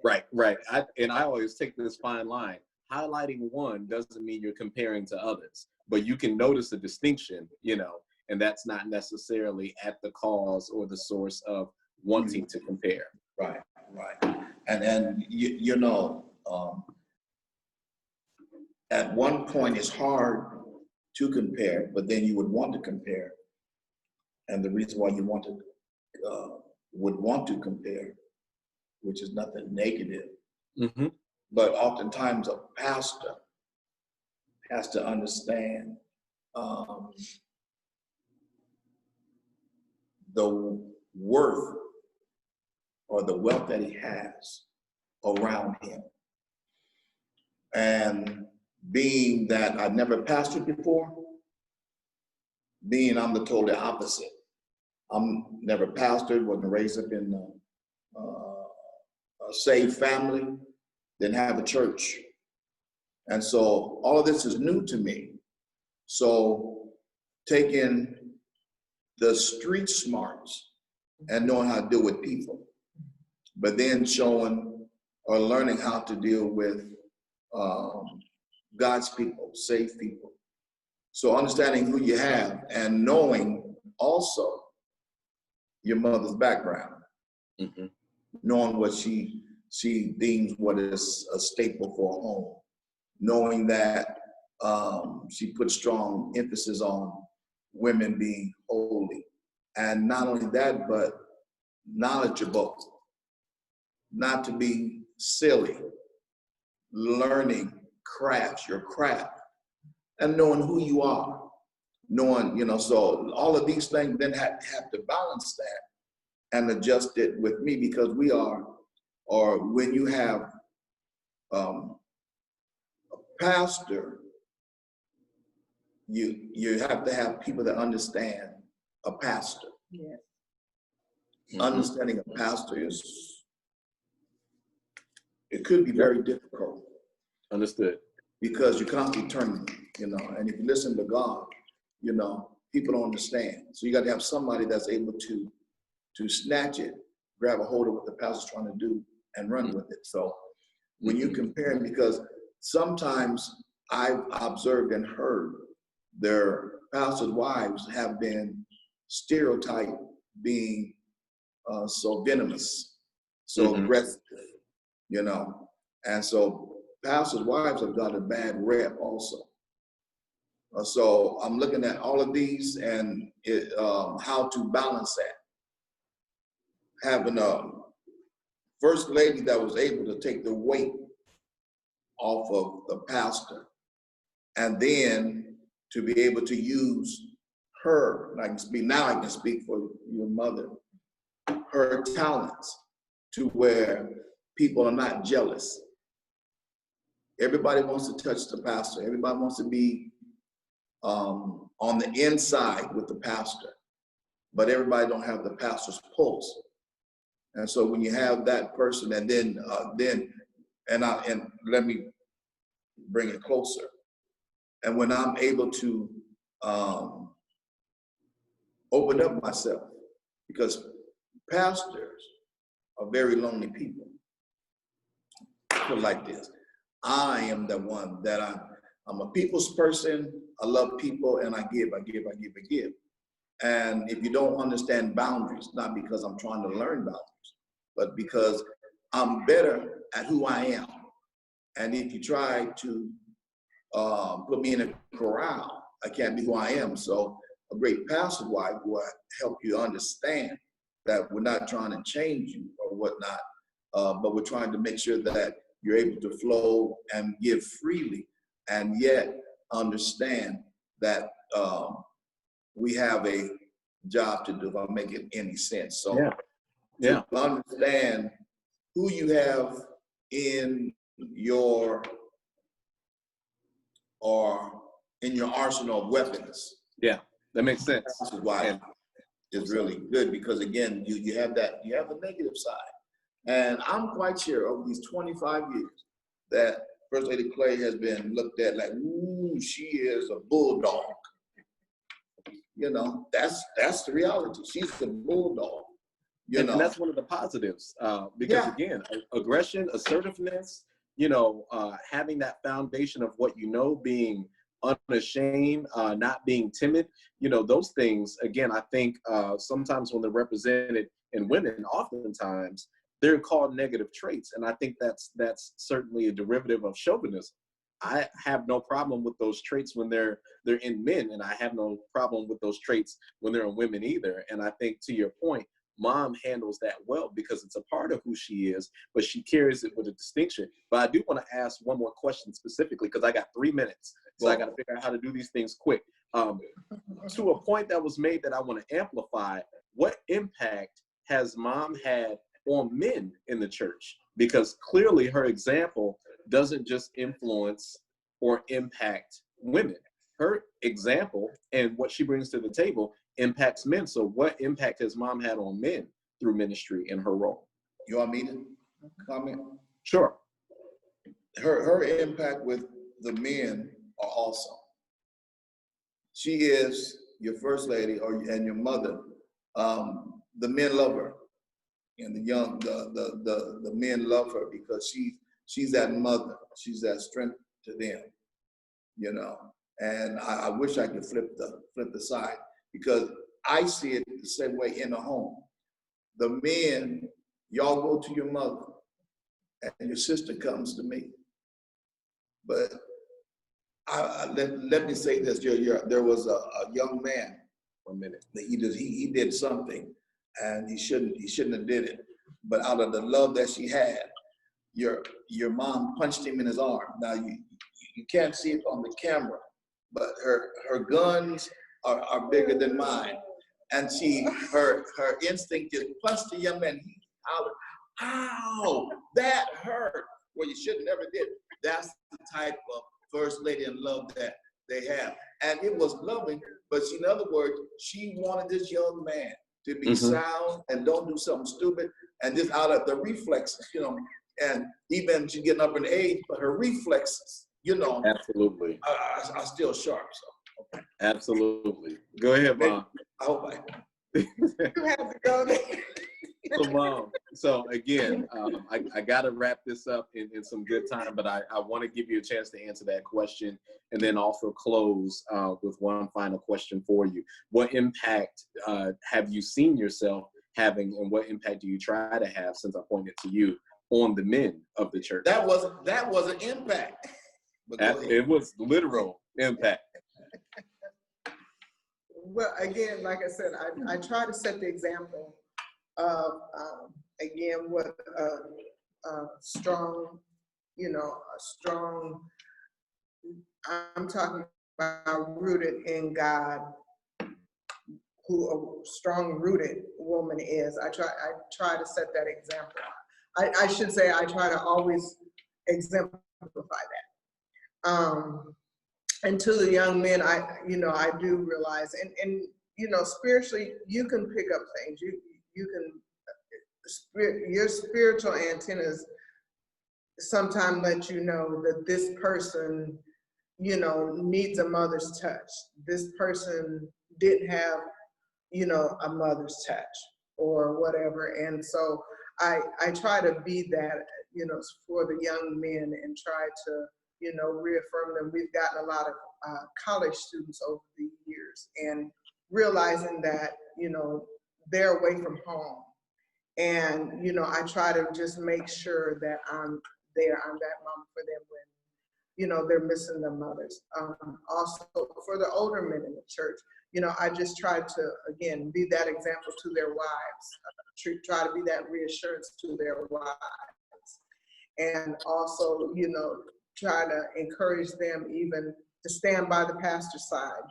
Right. I always take this fine line. Highlighting one doesn't mean you're comparing to others, but you can notice a distinction, and that's not necessarily at the cause or the source of wanting to compare. Right. And you know, at one point it's hard to compare, but then you would want to compare. And the reason why you would want to compare, which is nothing negative, but oftentimes a pastor has to understand the worth or the wealth that he has around him. And being that I've never pastored before, I'm the totally opposite. I'm never pastored, wasn't raised up in a saved family, didn't have a church. And so all of this is new to me. So taking the street smarts and knowing how to deal with people, but then showing or learning how to deal with God's people, saved people. So understanding who you have and knowing also your mother's background, knowing what she deems what is a staple for a home, knowing that she puts strong emphasis on women being holy. And not only that, but knowledgeable, not to be silly, learning your craft, and knowing who you are, knowing, so all of these things then have to balance that and adjust it with me, because we are, or when you have a pastor, you have to have people that understand a pastor. Yes. Understanding a pastor it could be very difficult. Understood. Because you constantly turn, and if you listen to God, people don't understand. So you got to have somebody that's able to snatch it, grab a hold of what the pastor's trying to do and run with it. So when you compare, because sometimes I've observed and heard their pastors' wives have been stereotyped being so venomous, so aggressive, and so pastors' wives have got a bad rep also. So I'm looking at all of these and how to balance that. Having a first lady that was able to take the weight off of the pastor, and then to be able to use her, I can speak for your mother, her talents to where people are not jealous. Everybody wants to touch the pastor. Everybody wants to be on the inside with the pastor, but everybody don't have the pastor's pulse. And so when you have that person, and then let me bring it closer. And when I'm able to open up myself, because pastors are very lonely people. Put it like this. I am the one that I'm a people's person. I love people and I give. And if you don't understand boundaries, not because I'm trying to learn boundaries, but because I'm better at who I am. And if you try to put me in a corral, I can't be who I am. So a great pastor's wife will help you understand that we're not trying to change you or whatnot, but we're trying to make sure that you're able to flow and give freely, and yet understand that we have a job to do, if I'm making any sense. So to understand who you have in your arsenal of weapons. That makes sense. This is why And it's really good, because again, you have the negative side. And I'm quite sure over these 25 years that First Lady Clay has been looked at like, ooh, she is a bulldog. You know, that's the reality. She's a bulldog. and that's one of the positives, because again, aggression, assertiveness, having that foundation of what being unashamed, not being timid, those things, again, I think sometimes when they're represented in women, oftentimes they're called negative traits. And I think that's certainly a derivative of chauvinism. I have no problem with those traits when they're in men, and I have no problem with those traits when they're in women either. And I think, to your point, Mom handles that well because it's a part of who she is, but she carries it with a distinction. But I do want to ask one more question specifically, because I got 3 minutes, so I got to figure out how to do these things quick. To a point that was made that I want to amplify, what impact has Mom had on men in the church? Because clearly her example doesn't just influence or impact women. Her example and what she brings to the table impacts men. So what impact has Mom had on men through ministry in her role? You want me to comment? Sure. Her impact with the men are awesome. She is your first lady and your mother. The men love her, and the men love her because she's that mother. She's that strength to them, And I wish I could flip the side, because I see it the same way in the home. The men, y'all go to your mother, and your sister comes to me. But let me say this: there was a young man. 1 minute. That he did something, and he shouldn't have did it. But out of the love that she had, your mom punched him in his arm. Now you can't see it on the camera, but her guns are bigger than mine, and her instinct is punch the young man. He hollered, "Ow, that hurt!" Well, you should never did. That's the type of first lady in love that they have, and it was loving. But in other words, she wanted this young man to be sound and don't do something stupid, and just out of the reflexes, And even she's getting up in age, but her reflexes, Absolutely, are still sharp. So. Okay. Absolutely. Go ahead, Mom. I hope You have to go there. So, Mom, so again, I got to wrap this up in some good time, but I want to give you a chance to answer that question, and then also close with one final question for you. What impact have you seen yourself having, and what impact do you try to have, since I pointed to you, on the men of the church? that was an impact. It was literal impact. Well, again, like I said, I try to set the example of, again, what a strong, I'm talking about rooted in God, who a strong rooted woman is. I try to set that example. I should say I try to always exemplify that. And to the young men, I do realize, and spiritually, you can pick up things. You can, your spiritual antennas sometimes let you know that this person, needs a mother's touch. This person didn't have, a mother's touch or whatever. And so I try to be that, for the young men, and try to, reaffirm them. We've gotten a lot of college students over the years, and realizing that, they're away from home. And, I try to just make sure that I'm there, I'm that mom for them when, they're missing their mothers. Also, for the older men in the church, I just try to, again, be that example to their wives, try to be that reassurance to their wives. And also, try to encourage them even to stand by the pastor's side,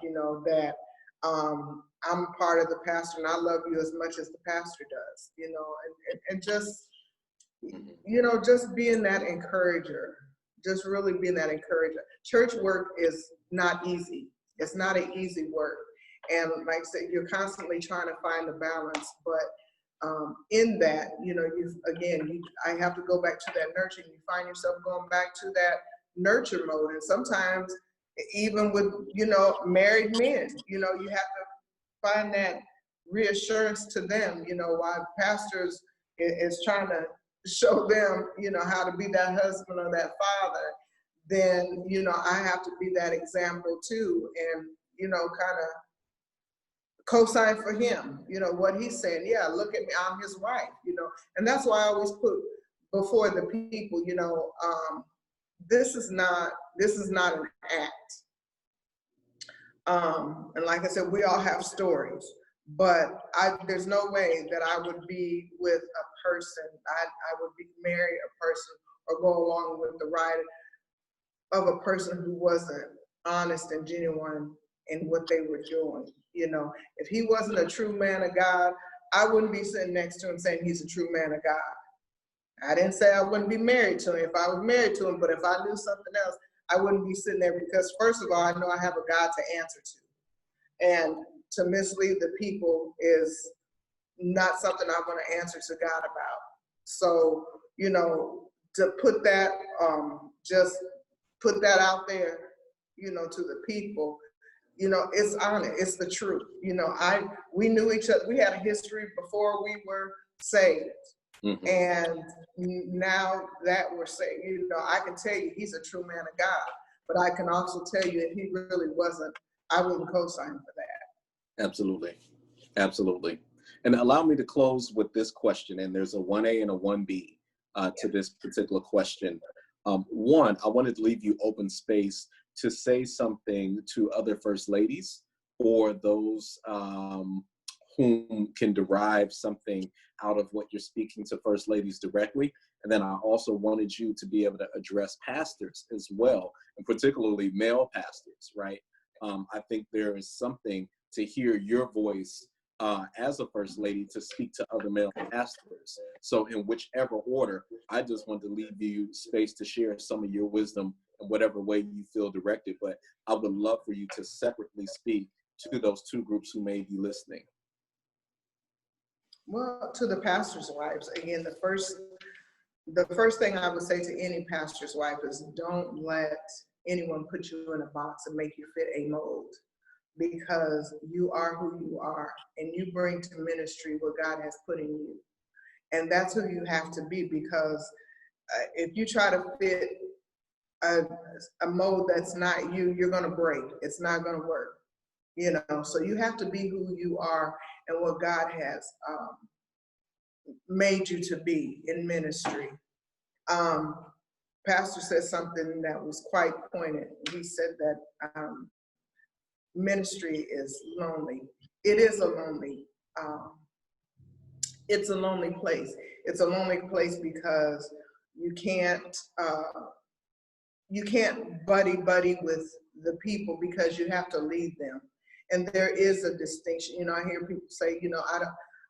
that I'm part of the pastor and I love you as much as the pastor does, and just, just being that encourager, just really being that encourager. Church work is not easy. It's not an easy work. And like I said, you're constantly trying to find the balance, but in that, I have to go back to that nurturing. You find yourself going back to that nurture mode. And sometimes even with, married men, you have to find that reassurance to them, while pastors is trying to show them, how to be that husband or that father, then, I have to be that example too, and, kind of co-sign for him, what he's saying. Yeah, look at me, I'm his wife, and that's why I always put before the people, this is not an act. And like I said, we all have stories, but there's no way that I would be with a person, I would marry a person or go along with the ride of a person who wasn't honest and genuine in what they were doing. If he wasn't a true man of God, I wouldn't be sitting next to him saying he's a true man of God. I didn't say I wouldn't be married to him if I was married to him, but if I knew something else, I wouldn't be sitting there, because first of all, I know I have a God to answer to. And to mislead the people is not something I want to answer to God about. So, to put that, just put that out there, to the people, it's honest, it's the truth. We knew each other, we had a history before we were saved. Mm-hmm. And now that we're saved, I can tell you he's a true man of God, but I can also tell you if he really wasn't, I wouldn't co-sign for that. Absolutely. Absolutely. And allow me to close with this question, and there's a 1A and a 1B to this particular question. One, I wanted to leave you open space to say something to other first ladies or those whom can derive something out of what you're speaking to first ladies directly. And then I also wanted you to be able to address pastors as well, and particularly male pastors, right? I think there is something to hear your voice as a first lady to speak to other male pastors. So in whichever order, I just want to leave you space to share some of your wisdom in whatever way you feel directed. But I would love for you to separately speak to those two groups who may be listening. Well, to the pastor's wives, again, the first thing I would say to any pastor's wife is don't let anyone put you in a box and make you fit a mold, because you are who you are and you bring to ministry what God has put in you. And that's who you have to be, because if you try to fit a mold that's not you, you're going to break. It's not going to work. So you have to be who you are and what God has made you to be in ministry. Pastor said something that was quite pointed. He said that ministry is lonely. It is a lonely, it's a lonely place. It's a lonely place because you can't buddy with the people, because you have to lead them. And there is a distinction. I hear people say,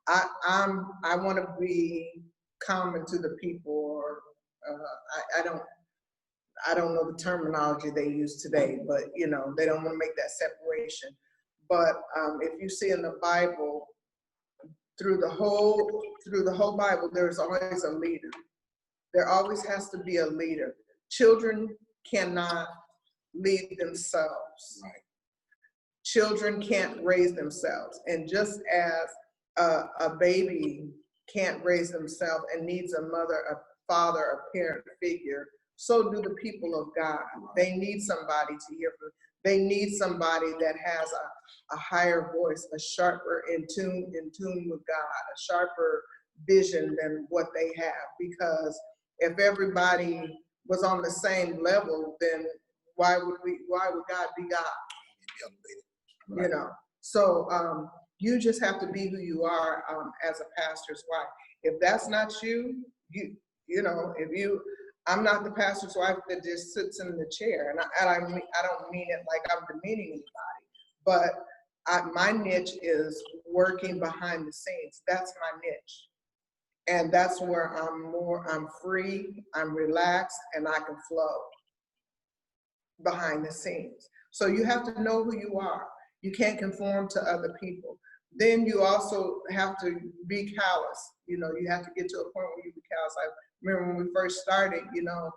I want to be common to the people, or I don't know the terminology they use today, but they don't want to make that separation. But if you see in the Bible, through the whole Bible, there's always a leader. There always has to be a leader. Children cannot lead themselves. Right. Children can't raise themselves. And just as a baby can't raise themselves and needs a mother, a father, a parent figure, so do the people of God. They need somebody to hear from. They need somebody that has a higher voice, a sharper in tune with God, a sharper vision than what they have. Because if everybody was on the same level, then why would God be God? So you just have to be who you are as a pastor's wife. If that's not you, I'm not the pastor's wife that just sits in the chair, and I don't mean it like I'm demeaning anybody, but my niche is working behind the scenes. That's my niche, and that's where I'm free, I'm relaxed, and I can flow behind the scenes. So you have to know who you are. You can't conform to other people. Then you also have to be callous. You know, you have to get to a point where you be callous. I remember when we first started, you know,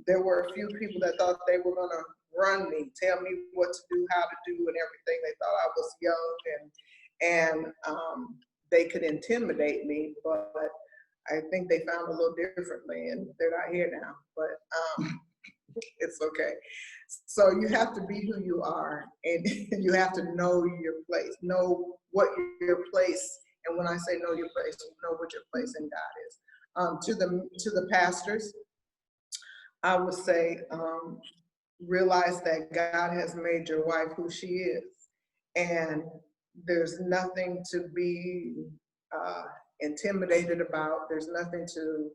there were a few people that thought they were gonna run me, tell me what to do, how to do, and everything. They thought I was young and they could intimidate me, but I think they found a little differently, and they're not here now. But it's okay. So you have to be who you are, and you have to know your place, know what your place. And when I say know your place, you know what your place in God is. To the pastors, I would say realize that God has made your wife who she is, and there's nothing to be intimidated about. There's nothing to,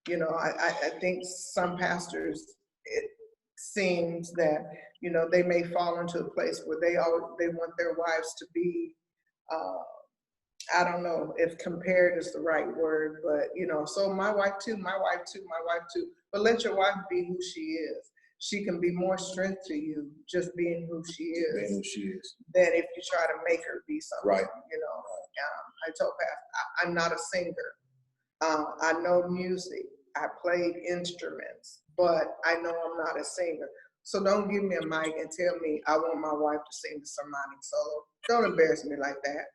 you know, I think some pastors, it seems that, you know, they may fall into a place where they want their wives to be, I don't know if compared is the right word, but, you know, so my wife too, but let your wife be who she is. She can be more strength to you just being who she is, than if you try to make her be something. Right. You know, I told Pastor, I'm not a singer. I know music. I played instruments, but I know I'm not a singer. So don't give me a mic and tell me I want my wife to sing the sermonic solo. Don't embarrass me like that.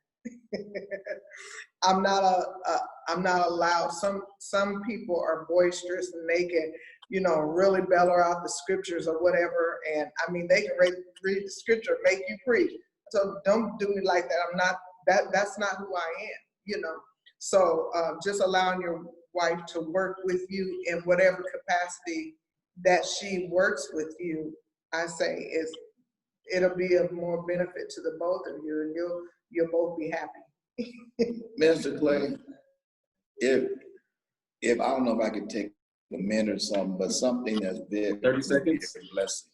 I'm not allowed. Some people are boisterous and they can, you know, really bellow out the scriptures or whatever. And I mean, they can read the scripture, make you preach. So don't do me like that. I'm not, that's not who I am, you know. So just allowing your wife to work with you in whatever capacity that she works with you, I say it'll be of more benefit to the both of you, and you'll both be happy. Mr. Clay, if I don't know if I could take a minute or something, but something that's big, 30 seconds, a blessing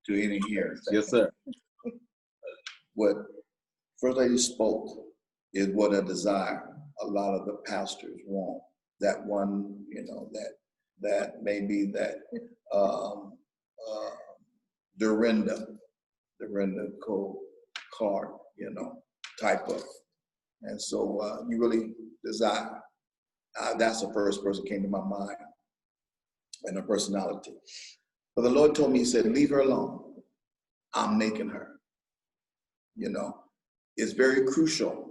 to any here. Yes, sir. What First Lady spoke is what a desire a lot of the pastors want. That one, you know, that maybe that Dorinda card, you know, type of. And so you really desire. That's the first person came to my mind, and her personality. But the Lord told me, He said, leave her alone. I'm making her. You know, it's very crucial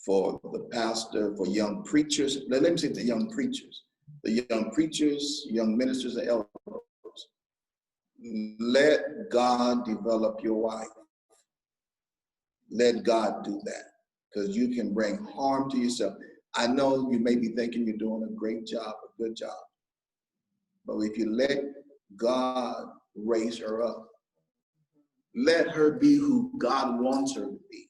for the pastor, for young preachers. Let me say the young preachers, young ministers and elders. Let God develop your wife. Let God do that, because you can bring harm to yourself. I know you may be thinking you're doing a great job, a good job, but if you let God raise her up, let her be who God wants her to be,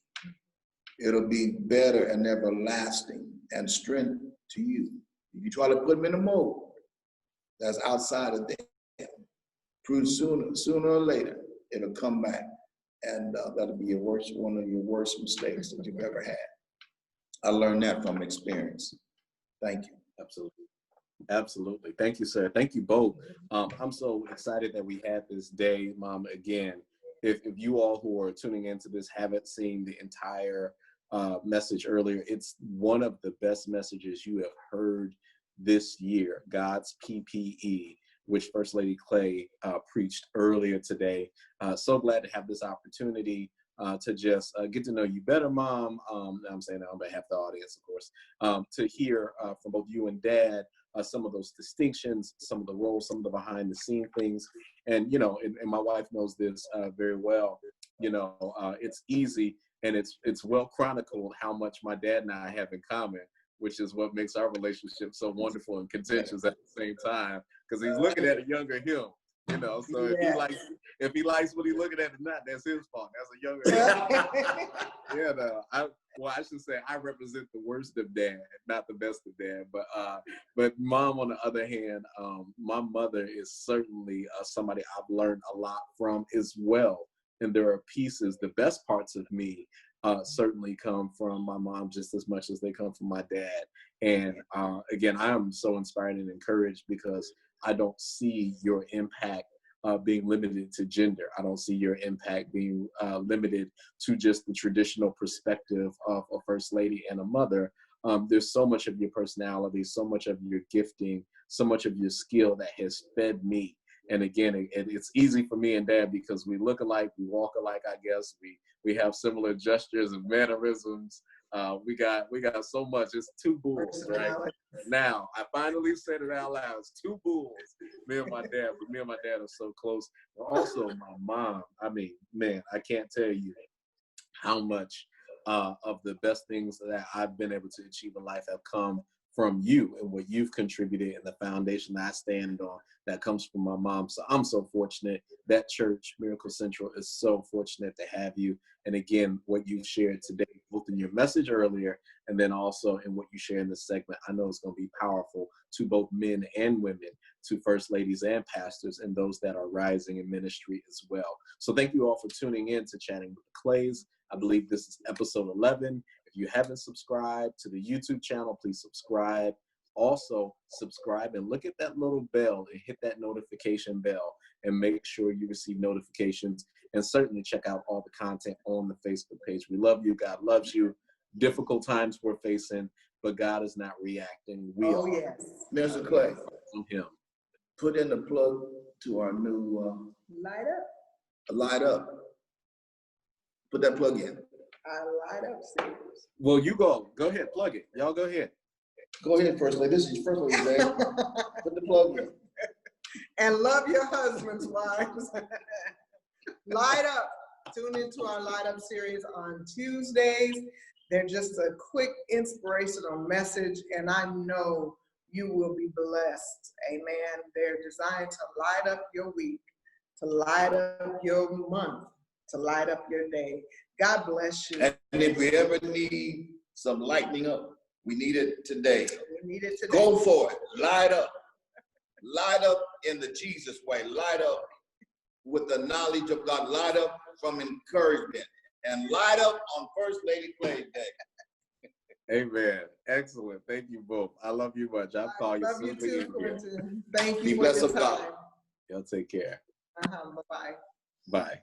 it'll be better and everlasting and strength to you. If you try to put them in a mold that's outside of them, sooner or later, it'll come back, and that'll be one of your worst mistakes that you've ever had. I learned that from experience. Thank you. Absolutely. Absolutely. Thank you, sir. Thank you both. I'm so excited that we had this day, Mom. Again, if you all who are tuning into this haven't seen the entire message earlier, it's one of the best messages you have heard this year, God's PPE, which First Lady Clay preached earlier today. So glad to have this opportunity to just get to know you better, Mom. I'm saying that on behalf of the audience, of course, to hear from both you and Dad some of those distinctions, some of the roles, some of the behind the scene things. And, you know, and my wife knows this very well, you know, it's easy and it's well chronicled how much my dad and I have in common, which is what makes our relationship so wonderful and contentious at the same time, because he's looking at a younger him, you know. So if he likes what he's looking at or not, that's his fault. That's a younger him. Yeah, no, I should say I represent the worst of Dad, not the best of Dad. But Mom, on the other hand, my mother is certainly somebody I've learned a lot from as well. And there are pieces, the best parts of me certainly come from my mom just as much as they come from my dad. And again, I am so inspired and encouraged because I don't see your impact being limited to gender. I don't see your impact being limited to just the traditional perspective of a first lady and a mother. There's so much of your personality, so much of your gifting, so much of your skill that has fed me. And again, it's easy for me and Dad because we look alike, we walk alike, I guess. We have similar gestures and mannerisms. We got so much. It's two bulls, right? Now, I finally said it out loud. It's two bulls. Me and my dad. But me and my dad are so close. But also my mom. I mean, man, I can't tell you how much of the best things that I've been able to achieve in life have come from you and what you've contributed and the foundation that I stand on that comes from my mom. So I'm so fortunate. That church, Miracle Central, is so fortunate to have you. And again, what you've shared today, both in your message earlier and then also in what you share in this segment, I know it's going to be powerful to both men and women, to first ladies and pastors, and those that are rising in ministry as well. So thank you all for tuning in to Chatting with the Clays. I believe this is episode 11. If you haven't subscribed to the YouTube channel, please subscribe. Also, subscribe and look at that little bell and hit that notification bell and make sure you receive notifications. And certainly check out all the content on the Facebook page. We love you. God loves you. Difficult times we're facing, but God is not reacting. We are. Yes. Mr. Clay, From Him. put in the plug to our new Light up. Light Up. Put that plug in. I light up series. Well, you go. Go ahead. Plug it. Y'all go ahead. Go ahead, First Lady. This is your First Lady, babe. Put the plug in. And love your husbands, wives. Light up. Tune into our Light Up series on Tuesdays. They're just a quick inspirational message, and I know you will be blessed. Amen. They're designed to light up your week, to light up your month, to light up your day. God bless you. And if we ever need some lightening up, we need it today. We need it today. Go for it. Light up. Light up in the Jesus way. Light up with the knowledge of God. Light up from encouragement. And light up on First Lady Clay Day. Amen. Excellent. Thank you both. I love you much. I'll call you soon. Love you too, Quentin. Thank you Be for blessed your of God. time. Y'all take care. Bye-bye. Bye.